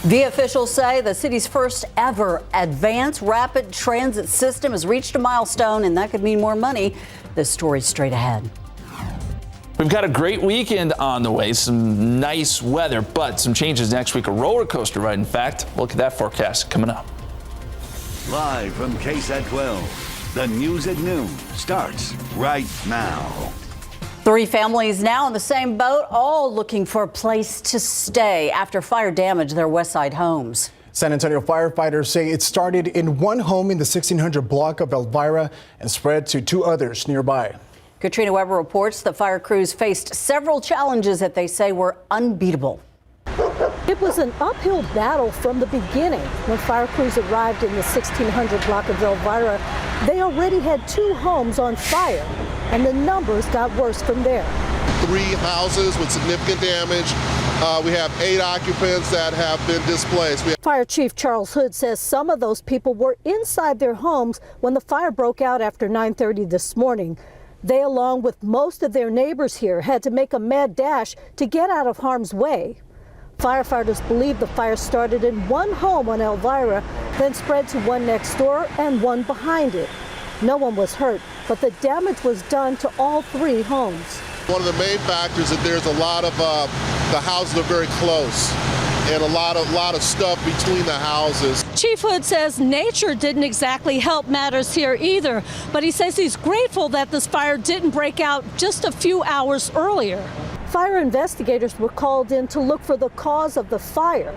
The officials say the city's first ever advanced rapid transit system has reached a milestone, and that could mean more money. This story's straight ahead. We've got a great weekend on the way, some nice weather, but some changes next week. A roller coaster ride, in fact. Look at that forecast coming up. Live from KSAT 12, the news at noon starts right now. 3 families now in the same boat, all looking for a place to stay after fire damaged their West Side homes. San Antonio firefighters say it started in one home in the 1600 block of Elvira and spread to 2 others nearby. Katrina Weber reports the fire crews faced several challenges that they say were unbeatable. It was an uphill battle from the beginning. When fire crews arrived in the 1600 block of Elvira, they already had 2 homes on fire, and the numbers got worse from there. 3 houses with significant damage. We have 8 occupants that have been displaced. Fire Chief Charles Hood says some of those people were inside their homes when the fire broke out after 9:30 this morning. They, along with most of their neighbors here, had to make a mad dash to get out of harm's way. Firefighters believe the fire started in one home on Elvira, then spread to one next door and one behind it. No one was hurt, but the damage was done to all 3 homes. One of the main factors is that there's a lot of the houses are very close, and a lot of stuff between the houses. Chief Hood says nature didn't exactly help matters here either, but he says he's grateful that this fire didn't break out just a few hours earlier. Fire investigators were called in to look for the cause of the fire.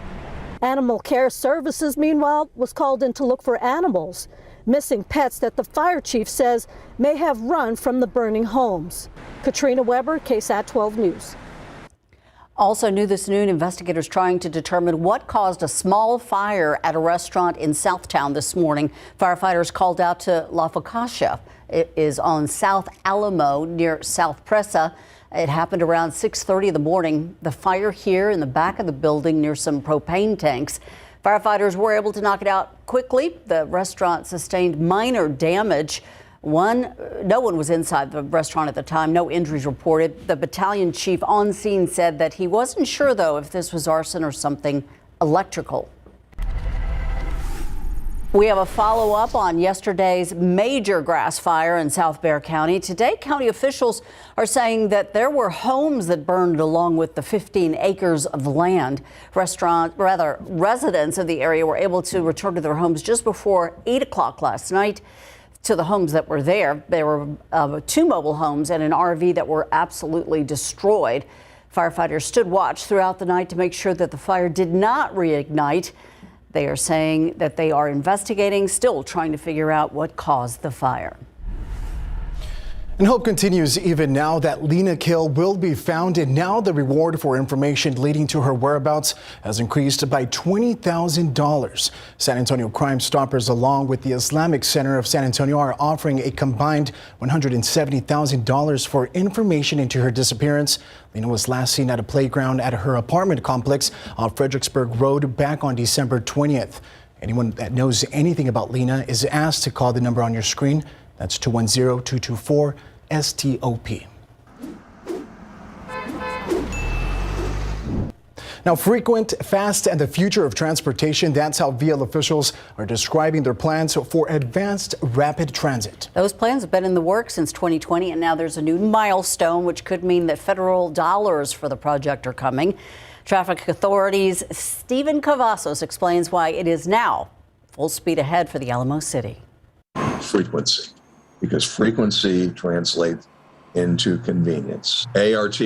Animal Care Services, meanwhile, was called in to look for animals, missing pets that the fire chief says may have run from the burning homes. Katrina Weber, KSAT 12 News. Also new this noon, investigators trying to determine what caused a small fire at a restaurant in Southtown this morning. Firefighters called out to La Focaccia. It is on South Alamo near South Presa. It happened around 6:30 in the morning. The fire here in the back of the building near some propane tanks. Firefighters were able to knock it out quickly. The restaurant sustained minor damage. No one was inside the restaurant at the time. No injuries reported. The battalion chief on scene said that he wasn't sure, though, if this was arson or something electrical. We have a follow-up on yesterday's major grass fire in South Bexar County. Today, county officials are saying that there were homes that burned along with the 15 acres of land. Residents of the area were able to return to their homes just before 8 o'clock last night. To the homes that were there, there were 2 mobile homes and an RV that were absolutely destroyed. Firefighters stood watch throughout the night to make sure that the fire did not reignite. They are saying that they are investigating, still trying to figure out what caused the fire. And hope continues even now that Lina Khil will be found, and now the reward for information leading to her whereabouts has increased by $20,000. San Antonio Crime Stoppers, along with the Islamic Center of San Antonio, are offering a combined $170,000 for information into her disappearance. Lina was last seen at a playground at her apartment complex off Fredericksburg Road back on December 20th. Anyone that knows anything about Lina is asked to call the number on your screen. That's 210-224-STOP. Now, frequent, fast, and the future of transportation, that's how VIA officials are describing their plans for advanced rapid transit. Those plans have been in the works since 2020, and now there's a new milestone, which could mean that federal dollars for the project are coming. Traffic authorities' Stephen Cavazos explains why it is now full speed ahead for the Alamo City. Frequency, because frequency translates into convenience. ART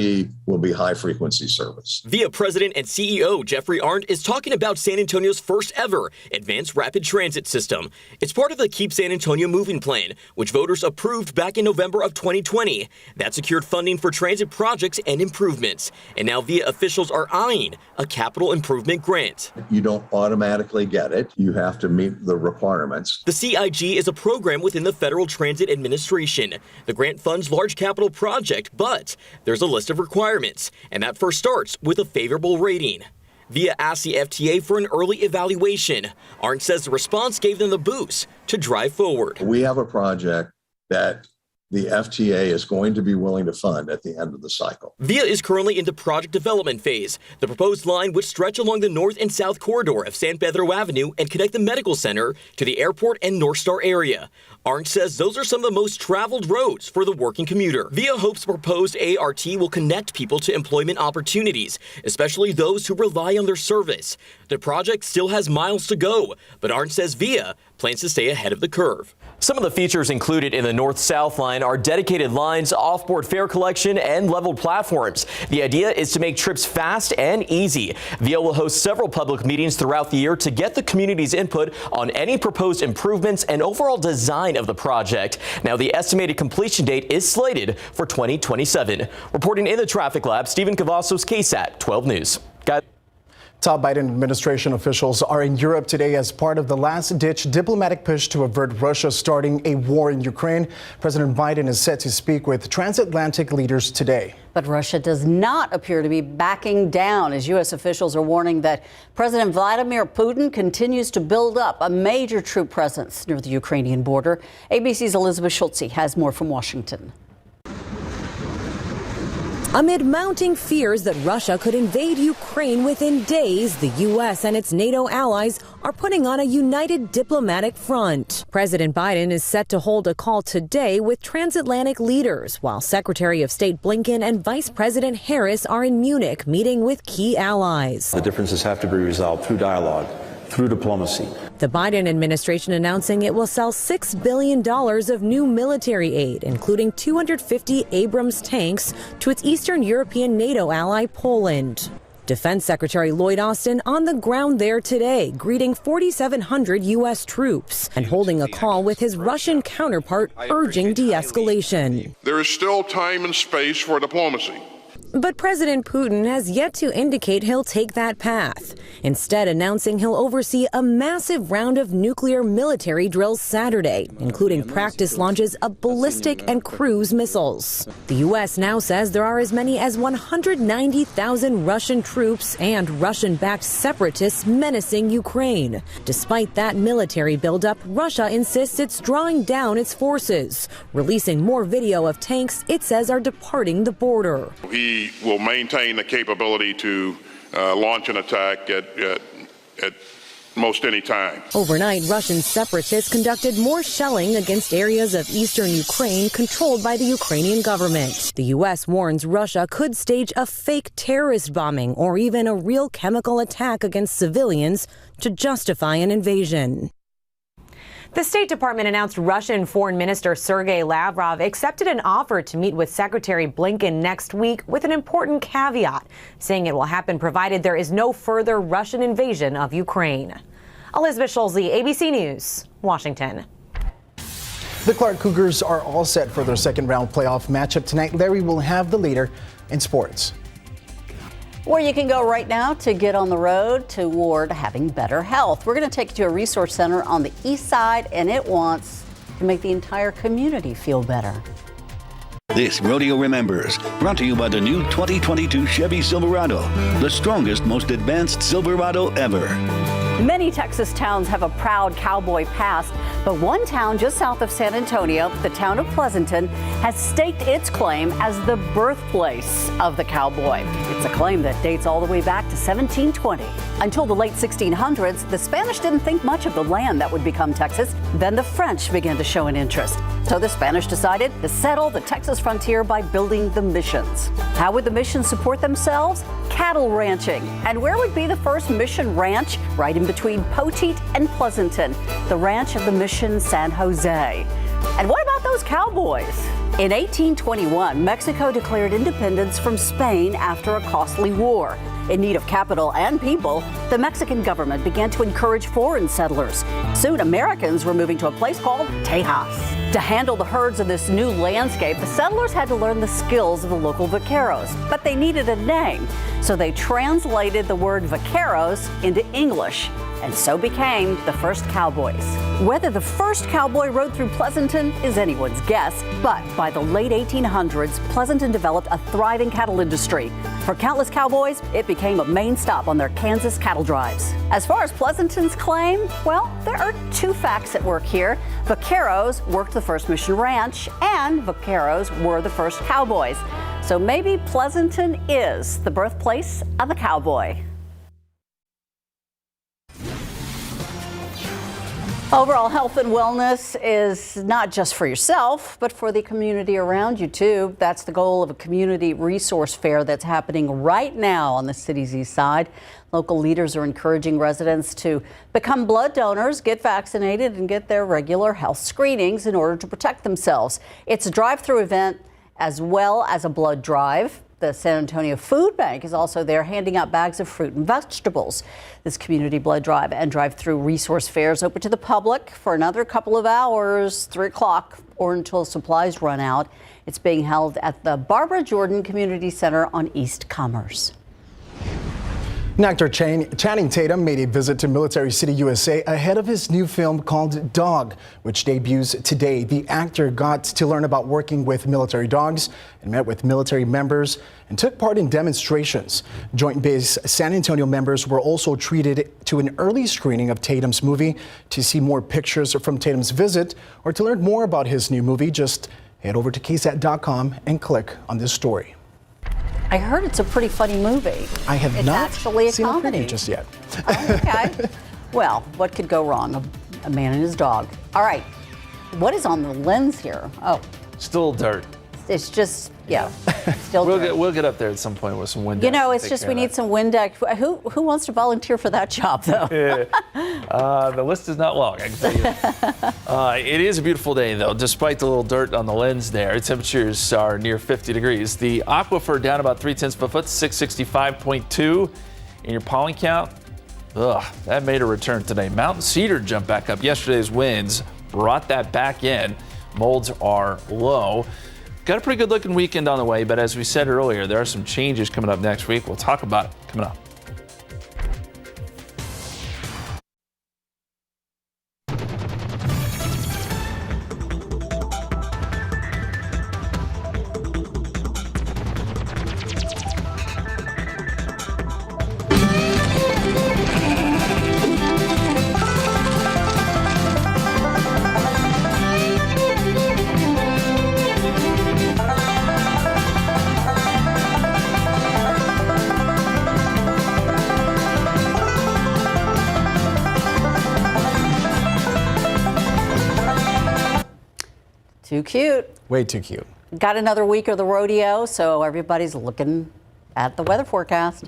will be high frequency service. VIA President and CEO Jeffrey Arndt is talking about San Antonio's first ever advanced rapid transit system. It's part of the Keep San Antonio Moving Plan, which voters approved back in November of 2020. That secured funding for transit projects and improvements. And now VIA officials are eyeing a capital improvement grant. You don't automatically get it. You have to meet the requirements. The CIG is a program within the Federal Transit Administration. The grant funds large capital project, but there's a list of requirements, and that first starts with a favorable rating. VIA asked the FTA for an early evaluation. Arndt says the response gave them the boost to drive forward. We have a project that the FTA is going to be willing to fund at the end of the cycle. VIA is currently in the project development phase. The proposed line would stretch along the north and south corridor of San Pedro Avenue and connect the medical center to the airport and North Star area. Arndt says those are some of the most traveled roads for the working commuter. VIA hopes the proposed ART will connect people to employment opportunities, especially those who rely on their service. The project still has miles to go, but Arndt says VIA plans to stay ahead of the curve. Some of the features included in the north-south line are dedicated lines, off-board fare collection, and leveled platforms. The idea is to make trips fast and easy. VIA will host several public meetings throughout the year to get the community's input on any proposed improvements and overall design of the project. Now, the estimated completion date is slated for 2027. Reporting in the traffic lab, Stephen Cavazos, KSAT 12 News. Top Biden administration officials are in Europe today as part of the last-ditch diplomatic push to avert Russia starting a war in Ukraine. President Biden is set to speak with transatlantic leaders today. But Russia does not appear to be backing down, as U.S. officials are warning that President Vladimir Putin continues to build up a major troop presence near the Ukrainian border. ABC's Elizabeth Schultze has more from Washington. Amid mounting fears that Russia could invade Ukraine within days, the U.S. and its NATO allies are putting on a united diplomatic front. President Biden is set to hold a call today with transatlantic leaders, while Secretary of State Blinken and Vice President Harris are in Munich meeting with key allies. The differences have to be resolved through dialogue, through diplomacy. The Biden administration announcing it will sell $6 billion of new military aid, including 250 Abrams tanks, to its Eastern European NATO ally Poland. Defense Secretary Lloyd Austin on the ground there today, greeting 4,700 U.S. troops and holding a call with his Russian counterpart, urging de-escalation. There is still time and space for diplomacy. But President Putin has yet to indicate he'll take that path, instead announcing he'll oversee a massive round of nuclear military drills Saturday, including practice launches of ballistic and cruise missiles. The U.S. now says there are as many as 190,000 Russian troops and Russian-backed separatists menacing Ukraine. Despite that military buildup, Russia insists it's drawing down its forces, releasing more video of tanks it says are departing the border. He will maintain the capability to launch an attack at most any time. Overnight, Russian separatists conducted more shelling against areas of eastern Ukraine controlled by the Ukrainian government. The U.S. warns Russia could stage a fake terrorist bombing or even a real chemical attack against civilians to justify an invasion. The State Department announced Russian Foreign Minister Sergei Lavrov accepted an offer to meet with Secretary Blinken next week with an important caveat, saying it will happen provided there is no further Russian invasion of Ukraine. Elizabeth Schultze, ABC News, Washington. The Clark Cougars are all set for their second-round playoff matchup tonight. Larry will have the leader in sports. Where you can go right now to get on the road toward having better health. We're going to take you to a resource center on the east side, and it wants to make the entire community feel better. This Rodeo Remembers, brought to you by the new 2022 Chevy Silverado, the strongest, most advanced Silverado ever. Many Texas towns have a proud cowboy past, but one town just south of San Antonio, the town of Pleasanton, has staked its claim as the birthplace of the cowboy. It's a claim that dates all the way back to 1720. Until the late 1600s, the Spanish didn't think much of the land that would become Texas. Then the French began to show an interest. So the Spanish decided to settle the Texas frontier by building the missions. How would the missions support themselves? Cattle ranching. And where would be the first mission ranch? Right in between Poteet and Pleasanton, the ranch of the Mission San Jose. And what about those cowboys? In 1821, Mexico declared independence from Spain after a costly war. In need of capital and people, the Mexican government began to encourage foreign settlers. Soon, Americans were moving to a place called Tejas. To handle the herds in this new landscape, the settlers had to learn the skills of the local vaqueros, but they needed a name. So they translated the word vaqueros into English, and so became the first cowboys. Whether the first cowboy rode through Pleasanton is anyone's guess, but by the late 1800s, Pleasanton developed a thriving cattle industry. For countless cowboys, it became a main stop on their Kansas cattle drives. As far as Pleasanton's claim, well, there are two facts at work here. Vaqueros worked the first Mission Ranch, and vaqueros were the first cowboys. So maybe Pleasanton is the birthplace of the cowboy. Overall health and wellness is not just for yourself, but for the community around you too. That's the goal of a community resource fair that's happening right now on the city's east side. Local leaders are encouraging residents to become blood donors, get vaccinated, and get their regular health screenings in order to protect themselves. It's a drive-through event as well as a blood drive. The San Antonio Food Bank is also there handing out bags of fruit and vegetables. This community blood drive and drive-through resource fair is open to the public for another couple of hours, 3 o'clock, or until supplies run out. It's being held at the Barbara Jordan Community Center on East Commerce. And actor Channing Tatum made a visit to Military City, USA ahead of his new film called Dog, which debuts today. The actor got to learn about working with military dogs and met with military members and took part in demonstrations. Joint Base San Antonio members were also treated to an early screening of Tatum's movie. To see more pictures from Tatum's visit or to learn more about his new movie, just head over to KSAT.com and click on this story. I heard it's a pretty funny movie. I have it's not actually a seen comedy. a preview just yet. Okay. Well, what could go wrong? A man and his dog. All right. What is on the lens here? Oh, Still dirt. it's just, yeah, still dirt. We'll get up there at some point with some Windex. You know, it's to take just care we of need that. some Windex. Who wants to volunteer for that job, though? The list is not long, I can tell you that. It is a beautiful day, though, despite the little dirt on the lens there. Temperatures are near 50 degrees. The aquifer down about 0.3 of a foot, 665.2. And your pollen count, that made a return today. Mountain cedar jumped back up. Yesterday's winds brought that back in. Molds are low. Got a pretty good looking weekend on the way, but as we said earlier, there are some changes coming up next week. We'll talk about it coming up. Too cute. Way too cute. Got another week of the rodeo, so everybody's looking at the weather forecast.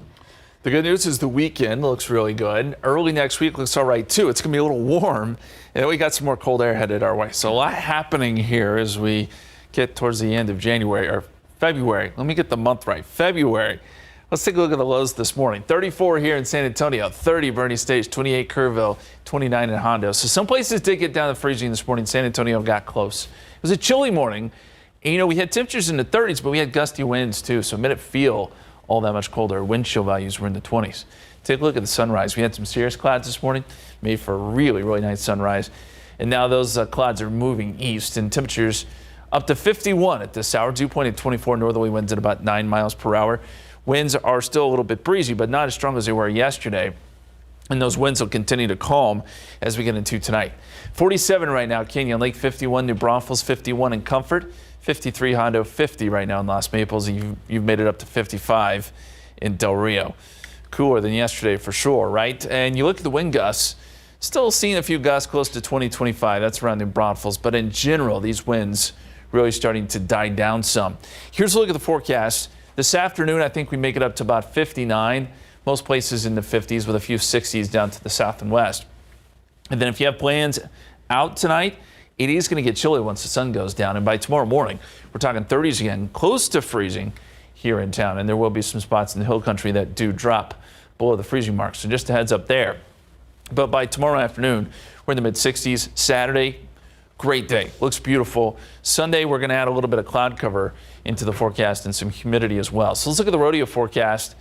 The good news is the weekend looks really good. Early next week looks all right, too. It's going to be a little warm, and we got some more cold air headed our way. So a lot happening here as we get towards the end of January, or February. Let me get the month right. February. Let's take a look at the lows this morning. 34 here in San Antonio, 30 Bernie Stage, 28 Kerrville, 29 in Hondo. So some places did get down to freezing this morning. San Antonio got close. It was a chilly morning. And, you know, we had temperatures in the 30s, but we had gusty winds too. So it made it feel all that much colder. Wind chill values were in the 20s. Take a look at the sunrise. We had some cirrus clouds this morning, made for a really, really nice sunrise. And now those clouds are moving east, and temperatures up to 51 at this hour. Dew point at 24, northerly winds at about 9 miles per hour. Winds are still a little bit breezy, but not as strong as they were yesterday. And those winds will continue to calm as we get into tonight. 47 right now, Canyon Lake, 51, New Braunfels, 51 in Comfort, 53 Hondo, 50 right now in Las Maples. You've made it up to 55 in Del Rio. Cooler than yesterday for sure, right? And you look at the wind gusts, still seeing a few gusts close to 20, 25. That's around New Braunfels. But in general, these winds really starting to die down some. Here's a look at the forecast. This afternoon, I think we make it up to about 59. Most places in the 50s with a few 60s down to the south and west. And then if you have plans out tonight, it is going to get chilly once the sun goes down. And by tomorrow morning, we're talking 30s again, close to freezing here in town. And there will be some spots in the hill country that do drop below the freezing mark. So just a heads up there. But by tomorrow afternoon, we're in the mid 60s. Saturday, great day. Looks beautiful. Sunday, we're going to add a little bit of cloud cover into the forecast and some humidity as well. So let's look at the rodeo forecast.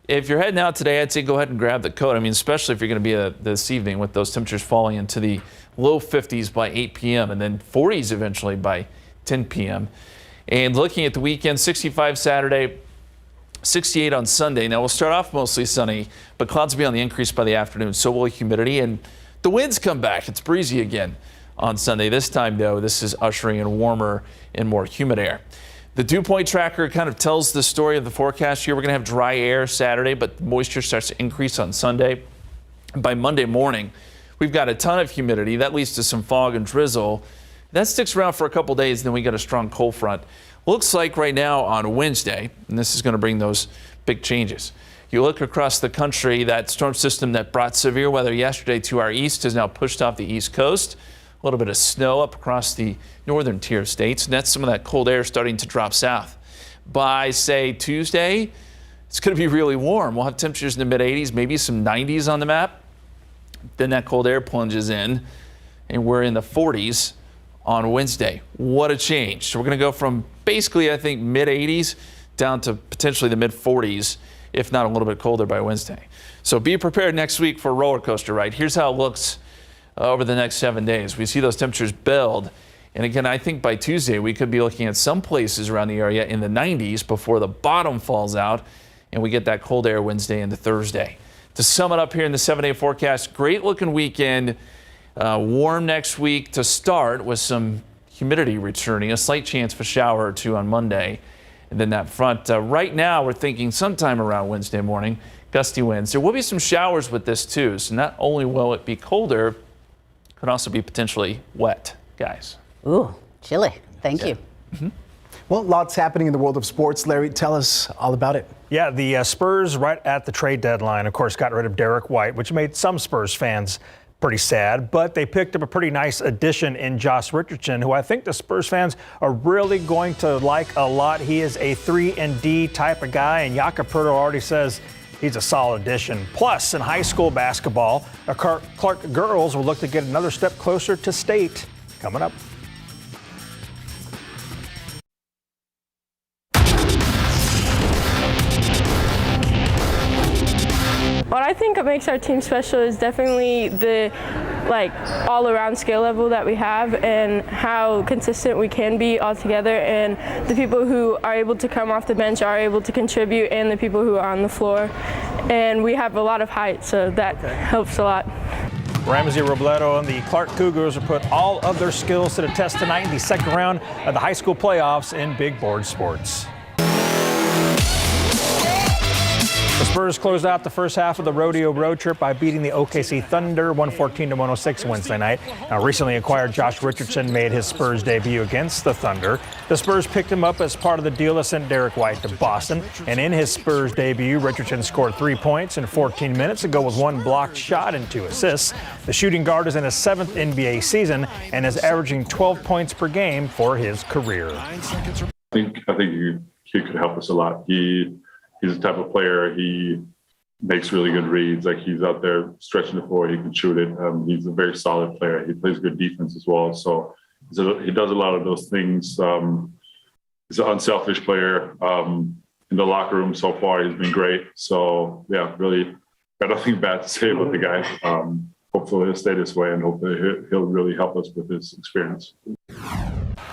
If you're heading out today, I'd say go ahead and grab the coat. I mean, especially if you're going to be this evening with those temperatures falling into the low 50s by 8 p.m. and then 40s eventually by 10 p.m. And looking at the weekend, 65 Saturday, 68 on Sunday. Now we'll start off mostly sunny, but clouds will be on the increase by the afternoon. So will humidity, and the winds come back. It's breezy again on Sunday. This time, though, this is ushering in warmer and more humid air. The dew point tracker kind of tells the story of the forecast here. We're going to have dry air Saturday, but moisture starts to increase on Sunday. By Monday morning, we've got a ton of humidity. That leads to some fog and drizzle. That sticks around for a couple days, then we get a strong cold front. Looks like right now on Wednesday, and this is going to bring those big changes. You look across the country, that storm system that brought severe weather yesterday to our east has now pushed off the east coast. A little bit of snow up across the northern tier of states, and that's some of that cold air starting to drop south. By, say, Tuesday, it's going to be really warm. We'll have temperatures in the mid-80s, maybe some 90s on the map. Then that cold air plunges in, and we're in the 40s on Wednesday. What a change. So we're going to go from basically, I think, mid-80s down to potentially the mid-40s, if not a little bit colder by Wednesday. So be prepared next week for a roller coaster ride. Here's how it looks over the next 7 days. We see those temperatures build. And again, I think by Tuesday, we could be looking at some places around the area in the 90s before the bottom falls out and we get that cold air Wednesday into Thursday. To sum it up here in the 7-day forecast, great looking weekend. Warm next week to start with some humidity returning, a slight chance of a shower or two on Monday. And then that front, right now we're thinking sometime around Wednesday morning, gusty winds. There will be some showers with this too. So not only will it be colder, could also be potentially wet, guys. Ooh, chilly. Thank you. Mm-hmm. Well, lots happening in the world of sports. Larry, tell us all about it. Yeah, the Spurs right at the trade deadline, of course, got rid of Derek White, which made some Spurs fans pretty sad, but they picked up a pretty nice addition in Josh Richardson, who I think the Spurs fans are really going to like a lot. He is a 3-and-D type of guy, and Jakob Poeltl already says he's a solid addition. Plus, in high school basketball, the Clark girls will look to get another step closer to state. Coming up. What I think makes our team special is definitely the all-around skill level that we have and how consistent we can be all together, and the people who are able to come off the bench are able to contribute, and the people who are on the floor. And we have a lot of height, so that helps a lot. Ramsey Robledo and the Clark Cougars will put all of their skills to the test tonight in the second round of the high school playoffs in big board sports. The Spurs closed out the first half of the rodeo road trip by beating the OKC Thunder 114-106 Wednesday night. Now, recently acquired Josh Richardson made his Spurs debut against the Thunder. The Spurs picked him up as part of the deal that sent Derek White to Boston. And in his Spurs debut, Richardson scored 3 points in 14 minutes to go with 1 blocked shot and 2 assists. The shooting guard is in his 7th NBA season and is averaging 12 points per game for his career. I think he could help us a lot. He's the type of player, he makes really good reads. Like, he's out there stretching the floor, he can shoot it. He's a very solid player. He plays good defense as well. So he does a lot of those things. He's an unselfish player. In the locker room so far, he's been great. So, yeah, really got nothing bad to say about the guy. Hopefully he'll stay this way, and hopefully he'll really help us with his experience.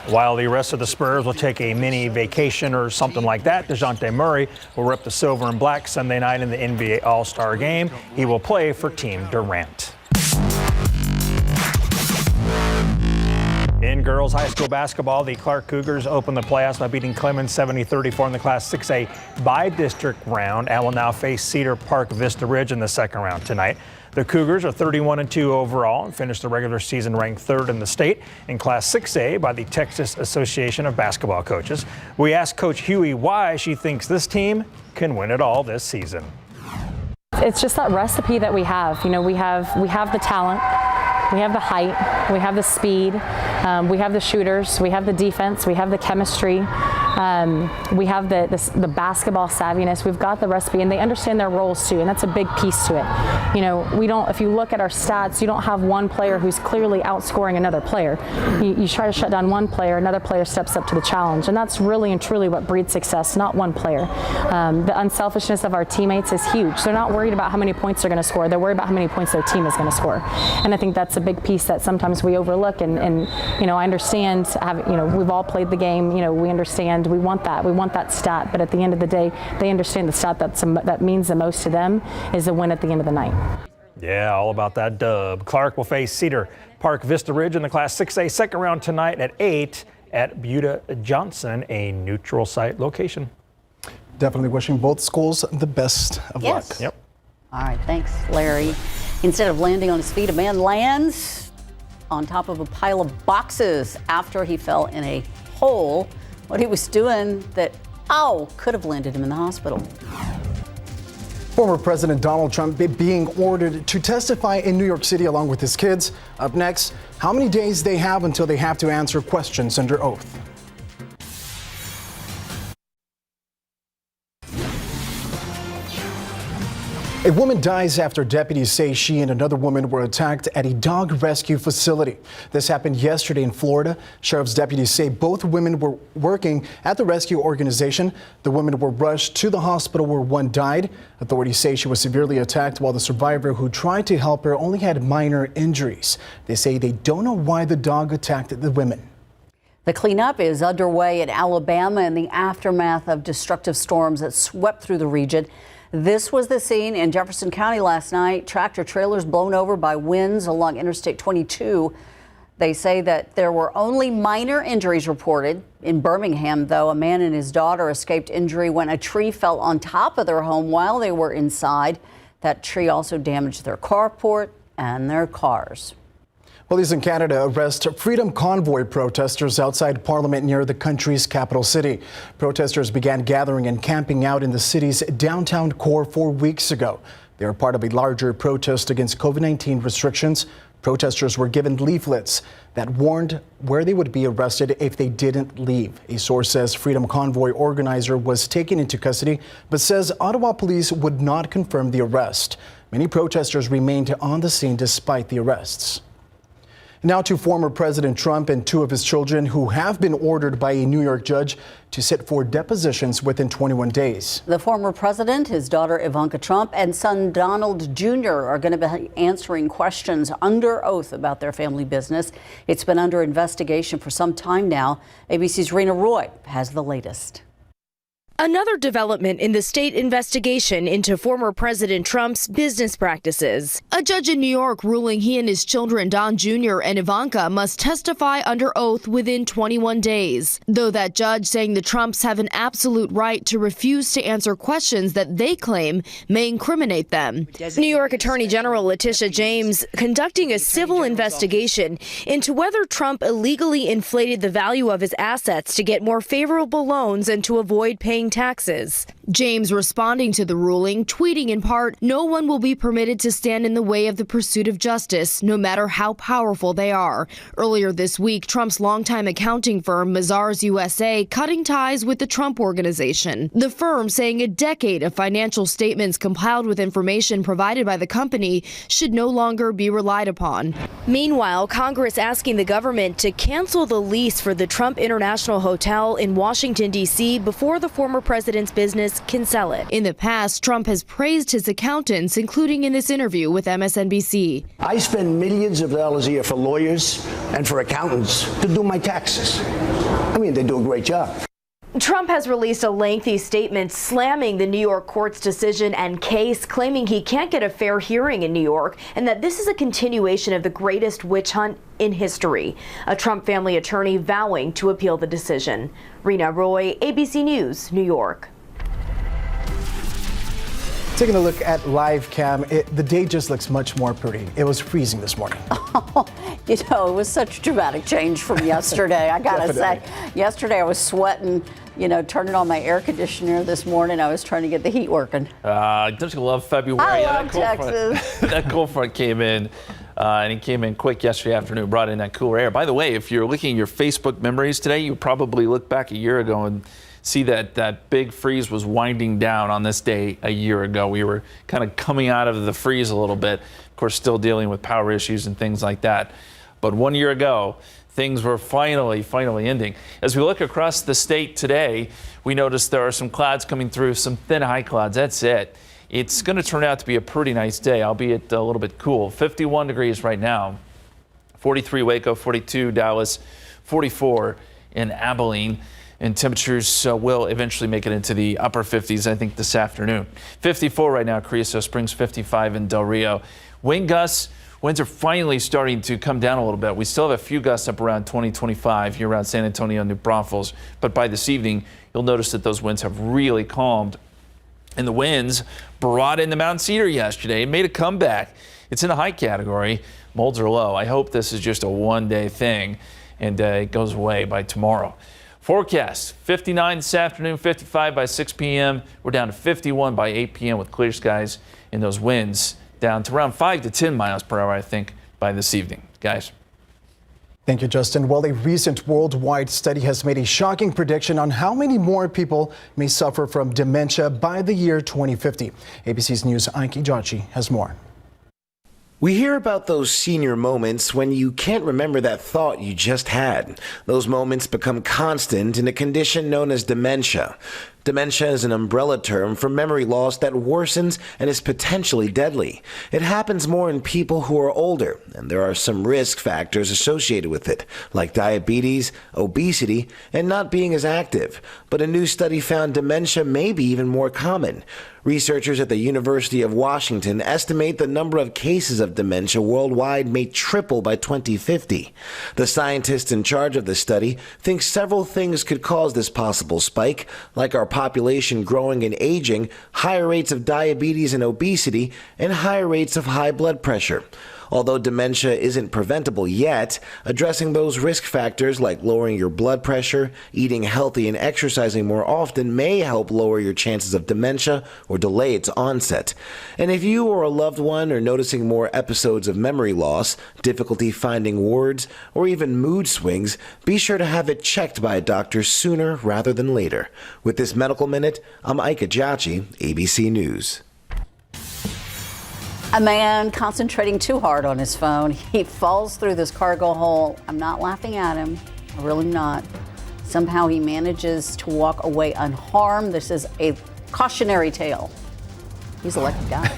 While the rest of the Spurs will take a mini vacation or something like that, DeJounte Murray will rep the silver and black Sunday night in the NBA All-Star Game. He will play for Team Durant. In girls high school basketball, the Clark Cougars opened the playoffs by beating Clemens 70-34 in the Class 6A by-district round and will now face Cedar Park Vista Ridge in the second round tonight. The Cougars are 31-2 overall and finished the regular season ranked 3rd in the state in Class 6A by the Texas Association of Basketball Coaches. We asked Coach Huey why she thinks this team can win it all this season. It's just that recipe that we have. You know, we have the talent, we have the height, we have the speed, we have the shooters, we have the defense, we have the chemistry, we have the basketball savviness. We've got the recipe, and they understand their roles too, and that's a big piece to it. You know, we don't. If you look at our stats, you don't have one player who's clearly outscoring another player. You try to shut down one player, another player steps up to the challenge, and that's really and truly what breeds success, not one player. The unselfishness of our teammates is huge. They're not worried about how many points they're going to score. They're worried about how many points their team is going to score, and I think that's a big piece that sometimes we overlook. And you know, I understand. We've all played the game. You know, we understand and we want that. We want that stat. But at the end of the day, they understand the stat that means the most to them is a win at the end of the night. Yeah, all about that dub. Clark will face Cedar Park Vista Ridge in the Class 6A second round tonight at 8 at Buda Johnson, a neutral site location. Definitely wishing both schools the best of luck. Yep. All right, thanks, Larry. Instead of landing on his feet, a man lands on top of a pile of boxes after he fell in a hole. What he was doing that, could have landed him in the hospital. Former President Donald Trump being ordered to testify in New York City along with his kids. Up next, how many days they have until they have to answer questions under oath. A woman dies after deputies say she and another woman were attacked at a dog rescue facility. This happened yesterday in Florida. Sheriff's deputies say both women were working at the rescue organization. The women were rushed to the hospital where one died. Authorities say she was severely attacked while the survivor who tried to help her only had minor injuries. They say they don't know why the dog attacked the women. The cleanup is underway in Alabama in the aftermath of destructive storms that swept through the region. This was the scene in Jefferson County last night. Tractor trailers blown over by winds along Interstate 22. They say that there were only minor injuries reported. In Birmingham, though, a man and his daughter escaped injury when a tree fell on top of their home while they were inside. That tree also damaged their carport and their cars. Police in Canada arrest Freedom Convoy protesters outside Parliament near the country's capital city. Protesters began gathering and camping out in the city's downtown core 4 weeks ago. They are part of a larger protest against COVID-19 restrictions. Protesters were given leaflets that warned where they would be arrested if they didn't leave. A source says Freedom Convoy organizer was taken into custody, but says Ottawa police would not confirm the arrest. Many protesters remained on the scene despite the arrests. Now to former President Trump and two of his children who have been ordered by a New York judge to sit for depositions within 21 days. The former president, his daughter Ivanka Trump, and son Donald Jr. are going to be answering questions under oath about their family business. It's been under investigation for some time now. ABC's Rena Roy has the latest. Another development in the state investigation into former President Trump's business practices. A judge in New York ruling he and his children, Don Jr. and Ivanka, must testify under oath within 21 days. Though that judge saying the Trumps have an absolute right to refuse to answer questions that they claim may incriminate them. New York Attorney General Letitia James conducting a civil investigation into whether Trump illegally inflated the value of his assets to get more favorable loans and to avoid paying taxes. James responding to the ruling, tweeting in part, "No one will be permitted to stand in the way of the pursuit of justice, no matter how powerful they are." Earlier this week, Trump's longtime accounting firm, Mazars USA, cutting ties with the Trump Organization. The firm saying a decade of financial statements compiled with information provided by the company should no longer be relied upon. Meanwhile, Congress asking the government to cancel the lease for the Trump International Hotel in Washington, D.C. before the former president's business can sell it. In the past, Trump has praised his accountants, including in this interview with MSNBC. I spend millions of dollars a year for lawyers and for accountants to do my taxes. I mean, they do a great job. Trump has released a lengthy statement slamming the New York court's decision and case, claiming he can't get a fair hearing in New York and that this is a continuation of the greatest witch hunt in history. A Trump family attorney vowing to appeal the decision. Rena Roy, ABC News, New York. Taking a look at live cam, the day just looks much more pretty. It was freezing this morning. You know, it was such a dramatic change from yesterday. I gotta say, yesterday I was sweating, turning on my air conditioner. This morning I was trying to get the heat working. Don't you love February? I love Texas. That cold front came in, and it came in quick yesterday afternoon, brought in that cooler air. By the way, if you're looking at your Facebook memories today, you probably look back a year ago and see that big freeze was winding down on this day a year ago. We were kind of coming out of the freeze a little bit. Of course, still dealing with power issues and things like that. But 1 year ago, things were finally ending. As we look across the state today, we notice there are some clouds coming through, some thin high clouds. That's it. It's going to turn out to be a pretty nice day, albeit a little bit cool. 51 degrees right now, 43 Waco, 42 Dallas, 44 in Abilene. and temperatures will eventually make it into the upper 50s, I think, this afternoon. 54 right now, Carrizo Springs, 55 in Del Rio. Wind gusts, winds are finally starting to come down a little bit. We still have a few gusts up around 20, 25 here around San Antonio, New Braunfels, but by this evening, you'll notice that those winds have really calmed. And the winds brought in the Mount Cedar yesterday. It made a comeback. It's in the high category. Molds are low. I hope this is just a one-day thing and it goes away by tomorrow. Forecast, 59 this afternoon, 55 by 6 p.m. We're down to 51 by 8 p.m. with clear skies and those winds down to around 5 to 10 miles per hour, I think, by this evening. Guys. Thank you, Justin. Well, a recent worldwide study has made a shocking prediction on how many more people may suffer from dementia by the year 2050. ABC's News' Ike Jachi has more. We hear about those senior moments when you can't remember that thought you just had. Those moments become constant in a condition known as dementia. Dementia is an umbrella term for memory loss that worsens and is potentially deadly. It happens more in people who are older, and there are some risk factors associated with it, like diabetes, obesity, and not being as active. But a new study found dementia may be even more common. Researchers at the University of Washington estimate the number of cases of dementia worldwide may triple by 2050. The scientists in charge of the study think several things could cause this possible spike, like our population growing and aging, higher rates of diabetes and obesity, and higher rates of high blood pressure. Although dementia isn't preventable yet, addressing those risk factors like lowering your blood pressure, eating healthy, and exercising more often may help lower your chances of dementia or delay its onset. And if you or a loved one are noticing more episodes of memory loss, difficulty finding words, or even mood swings, be sure to have it checked by a doctor sooner rather than later. With this Medical Minute, I'm Ike Jachi, ABC News. A man concentrating too hard on his phone. He falls through this cargo hold. I'm not laughing at him. I'm really not. Somehow he manages to walk away unharmed. This is a cautionary tale. He's a lucky guy.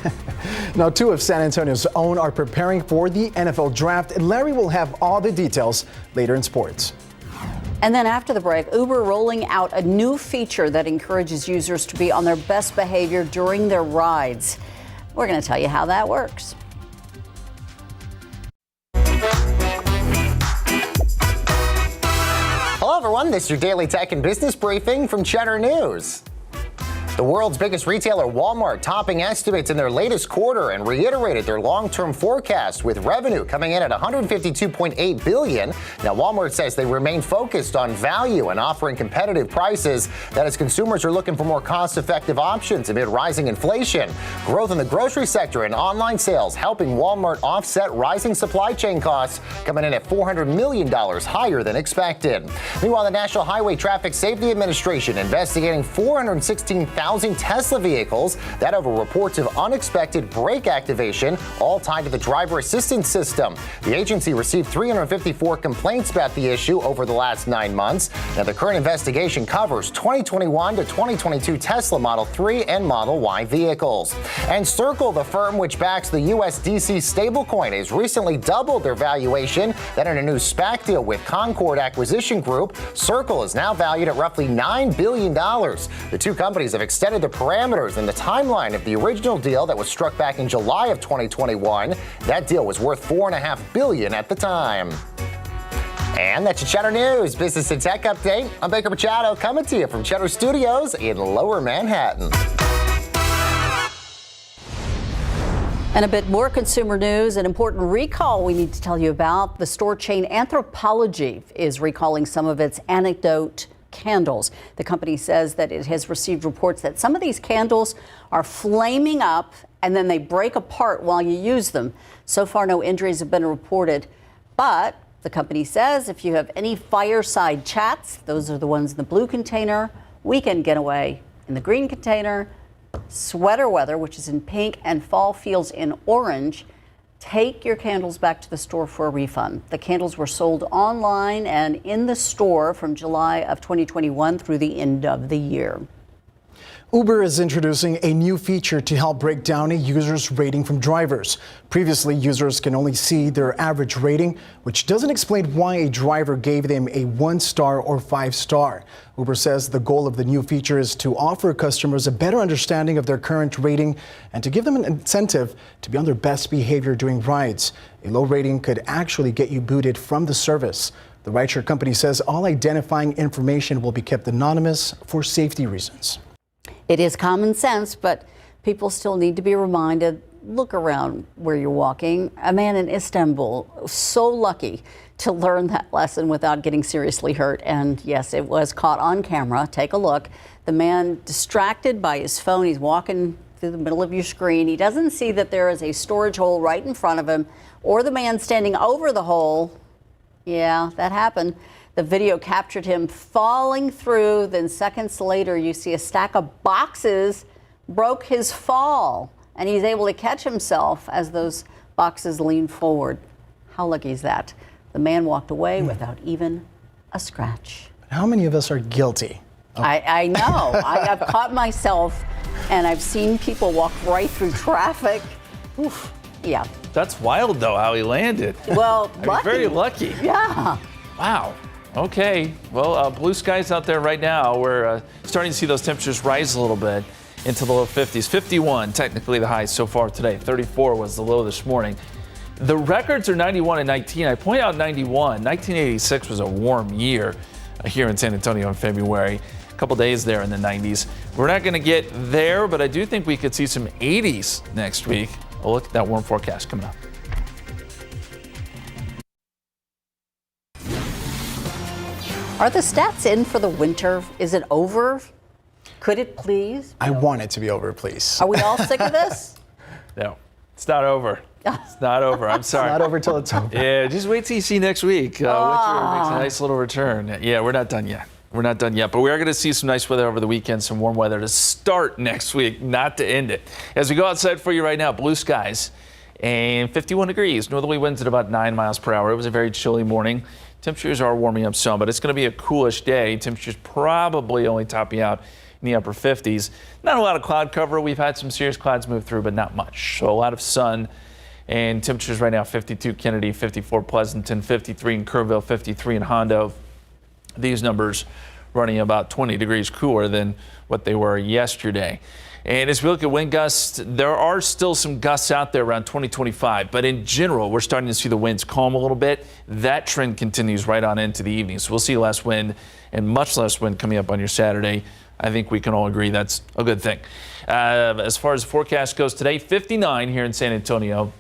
Now, two of San Antonio's own are preparing for the NFL draft, and Larry will have all the details later in sports. And then after the break, Uber rolling out a new feature that encourages users to be on their best behavior during their rides. We're going to tell you how that works. Hello, everyone. This is your daily tech and business briefing from Cheddar News. The world's biggest retailer, Walmart, topping estimates in their latest quarter and reiterated their long-term forecast with revenue coming in at $152.8 billion. Now, Walmart says they remain focused on value and offering competitive prices. That is, consumers are looking for more cost-effective options amid rising inflation. Growth in the grocery sector and online sales helping Walmart offset rising supply chain costs, coming in at $400 million higher than expected. Meanwhile, the National Highway Traffic Safety Administration investigating 416,000 Tesla vehicles that over reports of unexpected brake activation, all tied to the driver assistance system. The agency received 354 complaints about the issue over the last 9 months. Now, the current investigation covers 2021 to 2022 Tesla Model 3 and Model Y vehicles. And Circle, the firm which backs the USDC stablecoin, has recently doubled their valuation. That in a new SPAC deal with Concord Acquisition Group. Circle is now valued at roughly $9 billion. The two companies have extended the parameters and the timeline of the original deal that was struck back in July of 2021. That deal was worth $4.5 billion at the time. And that's your Cheddar News Business and Tech Update. I'm Baker Machado coming to you from Cheddar Studios in Lower Manhattan. And a bit more consumer news, an important recall we need to tell you about. The store chain Anthropologie is recalling some of its anecdote candles. The company says that it has received reports that some of these candles are flaming up and then they break apart while you use them. So far, no injuries have been reported, but the company says if you have any fireside chats, those are the ones in the blue container, weekend getaway in the green container, sweater weather, which is in pink, and fall feels in orange, take your candles back to the store for a refund. The candles were sold online and in the store from July of 2021 through the end of the year. Uber is introducing a new feature to help break down a user's rating from drivers. Previously, users can only see their average rating, which doesn't explain why a driver gave them a 1-star or 5-star. Uber says the goal of the new feature is to offer customers a better understanding of their current rating and to give them an incentive to be on their best behavior during rides. A low rating could actually get you booted from the service. The rideshare company says all identifying information will be kept anonymous for safety reasons. It is common sense, but people still need to be reminded, look around where you're walking. A man in Istanbul, so lucky to learn that lesson without getting seriously hurt. And yes, it was caught on camera. Take a look. The man distracted by his phone. He's walking through the middle of your screen. He doesn't see that there is a storage hole right in front of him or the man standing over the hole. Yeah, that happened. The video captured him falling through. Then seconds later, you see a stack of boxes broke his fall. And he's able to catch himself as those boxes lean forward. How lucky is that? The man walked away without even a scratch. How many of us are guilty? I know. I've caught myself, and I've seen people walk right through traffic. Oof. Yeah. That's wild, though, how he landed. Well, lucky. Very lucky. Yeah. Wow. Okay. Well, blue skies out there right now. We're starting to see those temperatures rise a little bit into the low 50s. 51, technically the high so far today. 34 was the low this morning. The records are 91 and 19. I point out 91. 1986 was a warm year here in San Antonio in February. A couple days there in the 90s. We're not going to get there, but I do think we could see some 80s next week. We'll look at that warm forecast coming up. Are the stats in for the winter? Is it over? Could it please? I want it to be over, please. Are we all sick of this? No, it's not over. It's not over. I'm sorry. It's not over till it's over. Yeah, just wait till you see next week. Winter makes a nice little return. Yeah, we're not done yet. We're not done yet, but we are going to see some nice weather over the weekend, some warm weather to start next week, not to end it. As we go outside for you right now, blue skies and 51 degrees. Northerly winds at about 9 miles per hour. It was a very chilly morning. Temperatures are warming up some, but it's going to be a coolish day. Temperatures probably only topping out in the upper 50s. Not a lot of cloud cover. We've had some serious clouds move through, but not much. So a lot of sun and temperatures right now, 52 Kennedy, 54 Pleasanton, 53 in Kerrville, 53 in Hondo. These numbers running about 20 degrees cooler than what they were yesterday. And as we look at wind gusts, there are still some gusts out there around 20-25, but in general, we're starting to see the winds calm a little bit. That trend continues right on into the evening. So we'll see less wind and much less wind coming up on your Saturday. I think we can all agree that's a good thing. As far as the forecast goes today, 59 here in San Antonio,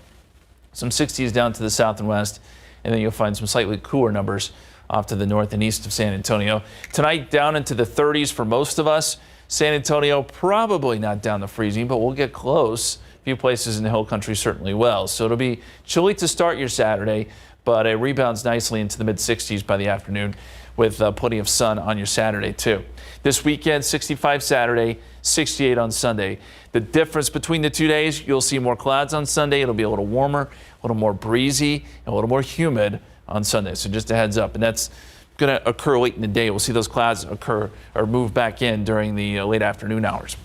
some 60s down to the south and west, and then you'll find some slightly cooler numbers off to the north and east of San Antonio. Tonight down into the 30s for most of us. San Antonio probably not down to freezing, but we'll get close. A few places in the hill country certainly will. So it'll be chilly to start your Saturday, but it rebounds nicely into the mid-60s by the afternoon with plenty of sun on your Saturday too. This weekend, 65 Saturday, 68 on Sunday. The difference between the 2 days, you'll see more clouds on Sunday. It'll be a little warmer, a little more breezy, and a little more humid on Sunday. So just a heads up. And that's going to occur late in the day. We'll see those clouds occur or move back in during the late afternoon hours.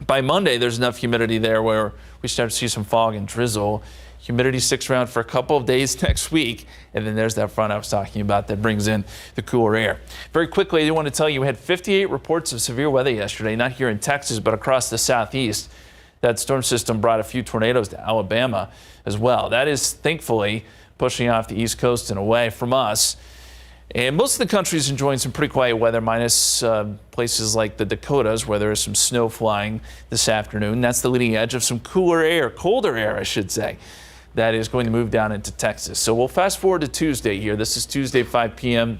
By Monday, there's enough humidity there where we start to see some fog and drizzle. Humidity sticks around for a couple of days next week, and then there's that front I was talking about that brings in the cooler air. Very quickly, I do want to tell you we had 58 reports of severe weather yesterday, not here in Texas, but across the southeast. That storm system brought a few tornadoes to Alabama as well. That is thankfully pushing off the East Coast and away from us. And most of the country is enjoying some pretty quiet weather, minus places like the Dakotas, where there is some snow flying this afternoon. That's the leading edge of some cooler air, colder air, I should say, that is going to move down into Texas. So we'll fast forward to Tuesday here. This is Tuesday, 5 p.m.,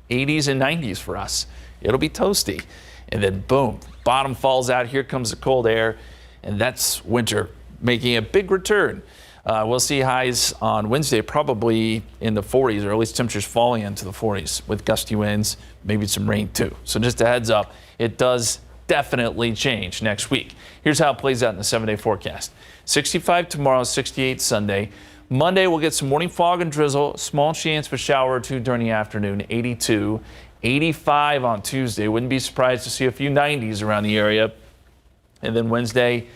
80s and 90s for us. It'll be toasty. And then, boom, bottom falls out. Here comes the cold air, and that's winter making a big return. We'll see highs on Wednesday probably in the 40s, or at least temperatures falling into the 40s with gusty winds, maybe some rain too. So just a heads up, it does definitely change next week. Here's how it plays out in the 7-day forecast. 65 tomorrow, 68 Sunday. Monday we'll get some morning fog and drizzle, small chance of a shower or two during the afternoon, 82. 85 on Tuesday. Wouldn't be surprised to see a few 90s around the area. And then Wednesday,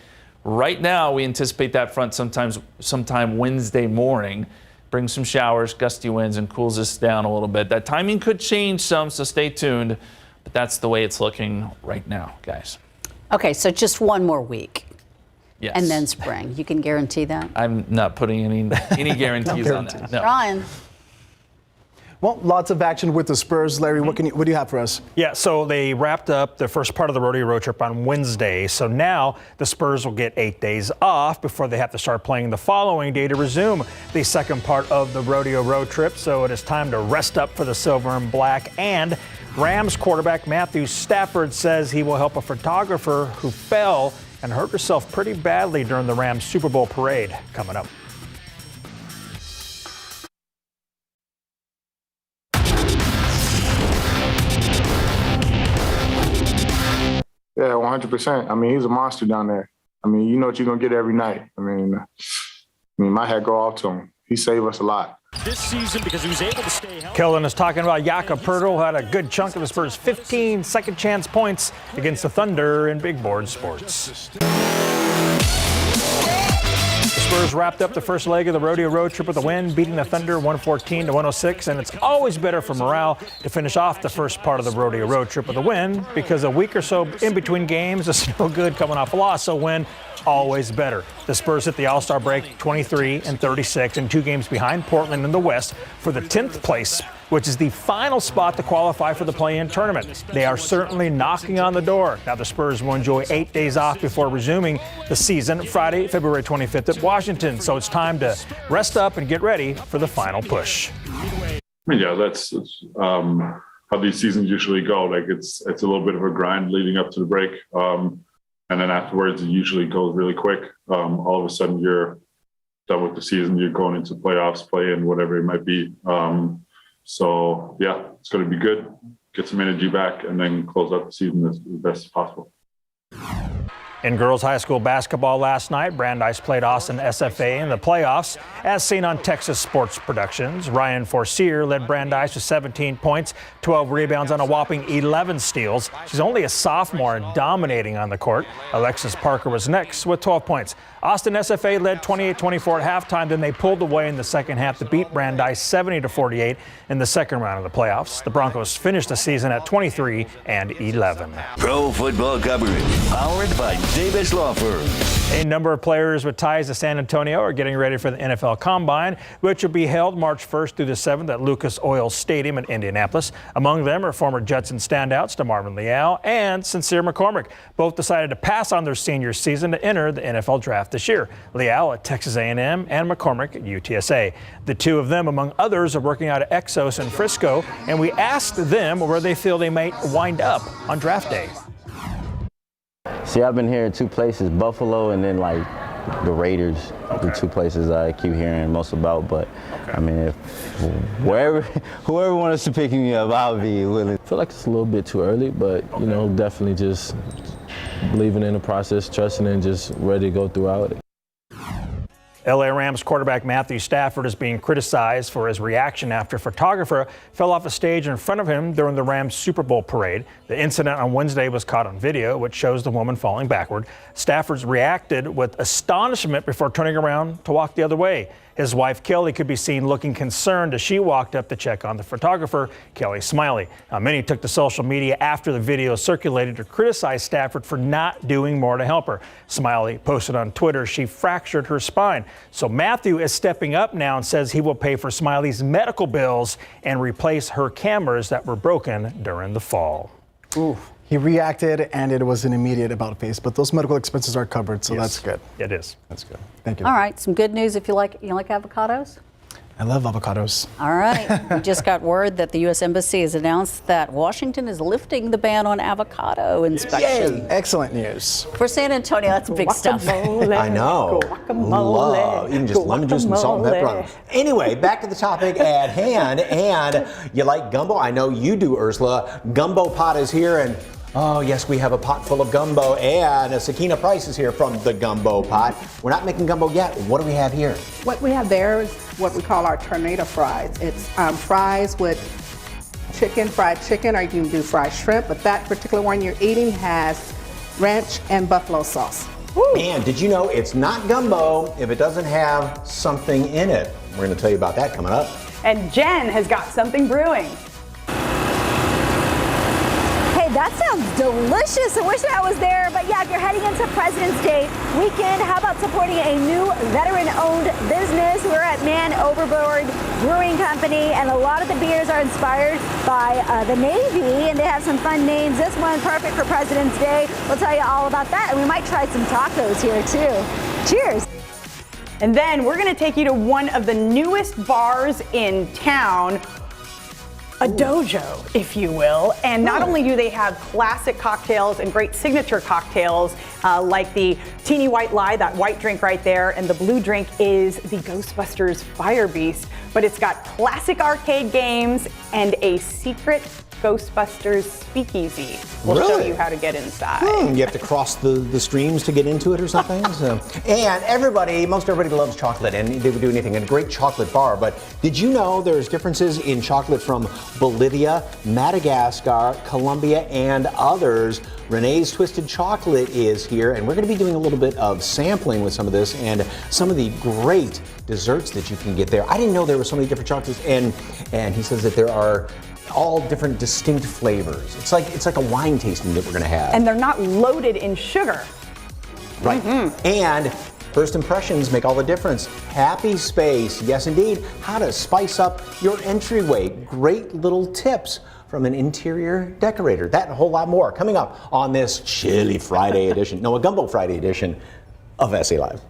right now, we anticipate that front sometime Wednesday morning. Brings some showers, gusty winds, and cools us down a little bit. That timing could change some, so stay tuned. But that's the way it's looking right now, guys. Okay, so just one more week. Yes. And then spring. You can guarantee that? I'm not putting any guarantees on that. No. Ryan. Well, lots of action with the Spurs. Larry, what do you have for us? Yeah, so they wrapped up the first part of the rodeo road trip on Wednesday. So now the Spurs will get 8 days off before they have to start playing the following day to resume the second part of the rodeo road trip. So it is time to rest up for the silver and black. And Rams quarterback Matthew Stafford says he will help a photographer who fell and hurt herself pretty badly during the Rams Super Bowl parade. Coming up. Yeah, 100%. I mean, he's a monster down there. I mean, you know what you're going to get every night. I mean, my hat go off to him. He saved us a lot. This season because he was able to stay healthy. Kellen is talking about Jakob Poeltl, had a good chunk of the Spurs' 15 second chance points against the Thunder in big board sports. The Spurs wrapped up the first leg of the rodeo road trip with a win, beating the Thunder 114-106, and it's always better for morale to finish off the first part of the rodeo road trip with a win because a week or so in between games is no good coming off a loss, so win always better. The Spurs hit the All-Star break 23-36 and 2 games behind Portland in the West for the 10th place, which is the final spot to qualify for the play-in tournament. They are certainly knocking on the door. Now the Spurs will enjoy 8 days off before resuming the season Friday, February 25th at Washington. So it's time to rest up and get ready for the final push. Yeah, that's how these seasons usually go. Like it's a little bit of a grind leading up to the break. And then afterwards, it usually goes really quick. All of a sudden, you're done with the season. You're going into playoffs, play-in, whatever it might be. So, yeah, it's going to be good. Get some energy back and then close out the season as best as possible. In girls high school basketball last night, Brandeis played Austin SFA in the playoffs, as seen on Texas Sports Productions. Ryan Forcier led Brandeis with 17 points, 12 rebounds on a whopping 11 steals. She's only a sophomore and dominating on the court. Alexis Parker was next with 12 points. Austin SFA led 28-24 at halftime, then they pulled away in the second half to beat Brandeis 70-48 in the second round of the playoffs. The Broncos finished the season at 23-11. Pro football coverage powered by Davis Law Firm. A number of players with ties to San Antonio are getting ready for the NFL Combine, which will be held March 1st through the 7th at Lucas Oil Stadium in Indianapolis. Among them are former Judson standouts DeMarvin Leal and Sincere McCormick. Both decided to pass on their senior season to enter the NFL Draft this year. Leal at Texas A&M and McCormick at UTSA. The two of them, among others, are working out at Exos in Frisco, and we asked them where they feel they might wind up on draft day. See, I've been hearing 2 places, Buffalo and then like the Raiders, the 2 places I keep hearing most about. But I mean, if whoever wants to pick me up, I'll be willing. I feel like it's a little bit too early, but you know, definitely just believing in the process, trusting and just ready to go throughout it. LA Rams quarterback Matthew Stafford is being criticized for his reaction after a photographer fell off a stage in front of him during the Rams Super Bowl parade. The incident on Wednesday was caught on video, which shows the woman falling backward. Stafford reacted with astonishment before turning around to walk the other way. His wife, Kelly, could be seen looking concerned as she walked up to check on the photographer, Kelly Smiley. Now, many took to social media after the video circulated to criticize Stafford for not doing more to help her. Smiley posted on Twitter she fractured her spine. So Matthew is stepping up now and says he will pay for Smiley's medical bills and replace her cameras that were broken during the fall. Ooh. He reacted, and it was an immediate about-face, but those medical expenses are covered, so Yes, that's good. It is. That's good. Thank you. All right, some good news if you like avocados. I love avocados. All right. We just got word that the U.S. Embassy has announced that Washington is lifting the ban on avocado inspection. Yay! Excellent news. For San Antonio, that's big stuff. I know. Love. Even just lemon juice and salt and pepper on them. Anyway, back to the topic at hand. And you like gumbo? I know you do, Ursula. Gumbo pot is here, and oh, yes, we have a pot full of gumbo, and Sakina Price is here from the Gumbo Pot. We're not making gumbo yet. What do we have here? What we have there is what we call our tornado fries. It's fries with chicken, fried chicken, or you can do fried shrimp, but that particular one you're eating has ranch, and buffalo sauce. And did you know it's not gumbo if it doesn't have something in it? We're going to tell you about that coming up. And Jen has got something brewing. Hey, that sounds delicious. I wish I was there. But yeah, if you're heading into President's Day weekend, how about supporting a new veteran-owned business? We're at Man Overboard Brewing Company, and a lot of the beers are inspired by the Navy, and they have some fun names. This one, perfect for President's Day. We'll tell you all about that, and we might try some tacos here too. Cheers. And then we're going to take you to one of the newest bars in town. A dojo, if you will. And not only do they have classic cocktails and great signature cocktails like the Teeny White Lie, that white drink right there, and the blue drink is the Ghostbusters Fire Beast, but it's got classic arcade games and a secret Ghostbusters speakeasy. We'll show you how to get inside. You have to cross the streams to get into it or something. And most everybody loves chocolate, and they would do anything in a great chocolate bar. But did you know there's differences in chocolate from Bolivia, Madagascar, Colombia, and others? Renee's Twisted Chocolate is here, and we're going to be doing a little bit of sampling with some of this and some of the great desserts that you can get there. I didn't know there were so many different chocolates, and he says that there are all different distinct flavors. It's like a wine tasting that we're going to have. And they're not loaded in sugar. Right. And first impressions make all the difference. Happy Space, yes indeed. How to spice up your entryway. Great little tips from an interior decorator. That and a whole lot more coming up on this chilly Friday edition, a Gumbo Friday edition of SA Live.